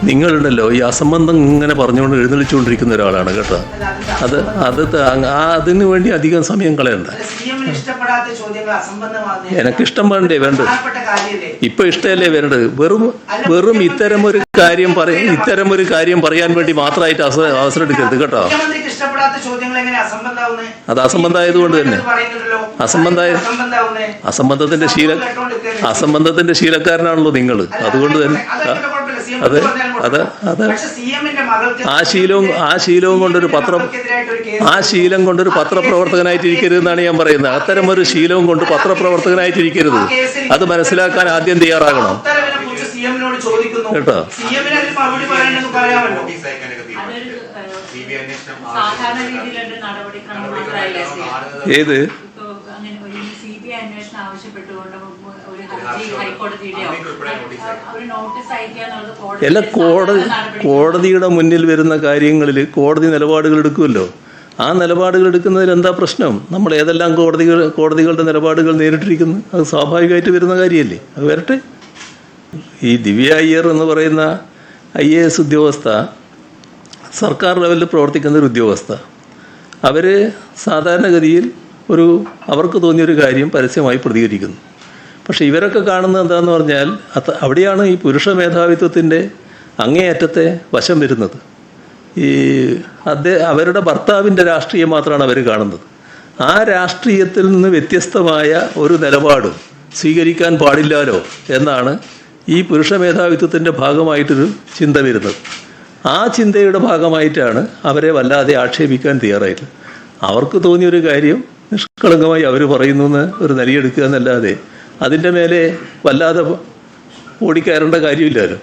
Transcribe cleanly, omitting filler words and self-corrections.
നിങ്ങളുണ്ടല്ലോ ഈ അസംബന്ധം ഇങ്ങനെ പറഞ്ഞുകൊണ്ട് എഴുന്നള്ളിച്ചുകൊണ്ടിരിക്കുന്ന ഒരാളാണ് കേട്ടോ. അതിനു വേണ്ടി അധികം സമയം കളയണ്ട. എനക്കിഷ്ടം വേണ്ടേ വേണ്ടത്? ഇപ്പൊ ഇഷ്ടമല്ലേ വേണ്ടത്? വെറും ഇത്തരമൊരു കാര്യം പറയാൻ വേണ്ടി മാത്രമായിട്ട് അവസരം എടുക്കരുത് കേട്ടോ. അത് അസംബന്ധമായതുകൊണ്ട് തന്നെ അസംബന്ധത്തിന്റെ ശീലക്കാരനാണല്ലോ നിങ്ങൾ. അതുകൊണ്ട് തന്നെ ആ ശീലം കൊണ്ടൊരു പത്രപ്രവർത്തകനായിട്ടിരിക്കരുതെന്നാണ് ഞാൻ പറയുന്നത്. അത്തരമൊരു ശീലവും കൊണ്ട് പത്രപ്രവർത്തകനായിട്ടിരിക്കരുത്. അത് മനസ്സിലാക്കാൻ ആദ്യം തയ്യാറാകണം കേട്ടോ. ഏത് എല്ലാ കോടതിയുടെ മുന്നിൽ വരുന്ന കാര്യങ്ങളിൽ കോടതി നിലപാടുകൾ എടുക്കുമല്ലോ. ആ നിലപാടുകൾ എടുക്കുന്നതിൽ എന്താ പ്രശ്നം? നമ്മൾ ഏതെല്ലാം കോടതികളുടെ നിലപാടുകൾ നേരിട്ടിരിക്കുന്നു. അത് സ്വാഭാവികമായിട്ട് വരുന്ന കാര്യമല്ലേ. അത് വരട്ടെ. ഈ ദിവ്യ അയ്യർ എന്ന് പറയുന്ന IAS ഉദ്യോഗസ്ഥ സർക്കാർ ലെവലിൽ പ്രവർത്തിക്കുന്ന ഒരു ഉദ്യോഗസ്ഥ. അവർ സാധാരണഗതിയിൽ അവർക്ക് തോന്നിയൊരു കാര്യം പരസ്യമായി പ്രതികരിക്കുന്നു. പക്ഷെ ഇവരൊക്കെ കാണുന്നത് എന്താണെന്ന് പറഞ്ഞാൽ അവിടെയാണ് ഈ പുരുഷ മേധാവിത്വത്തിൻ്റെ അങ്ങേയറ്റത്തെ വശം വരുന്നത്. അവരുടെ ഭർത്താവിൻ്റെ രാഷ്ട്രീയം മാത്രമാണ് അവർ കാണുന്നത്. ആ രാഷ്ട്രീയത്തിൽ നിന്ന് വ്യത്യസ്തമായ ഒരു നിലപാടും സ്വീകരിക്കാൻ പാടില്ലാലോ എന്നാണ് ഈ പുരുഷ മേധാവിത്വത്തിൻ്റെ ഭാഗമായിട്ടൊരു ചിന്ത വരുന്നത്. ആ ചിന്തയുടെ ഭാഗമായിട്ടാണ് അവരെ വല്ലാതെ ആക്ഷേപിക്കാൻ തയ്യാറായിട്ടുള്ളത്. അവർക്ക് തോന്നിയൊരു കാര്യം നിഷ്കളങ്കമായി അവർ പറയുന്നു എന്ന് ഒരു നിലയെടുക്കുക എന്നല്ലാതെ അതിൻ്റെ മേലെ വല്ലാതെ ഓടിക്കയറേണ്ട കാര്യമില്ലല്ലോ.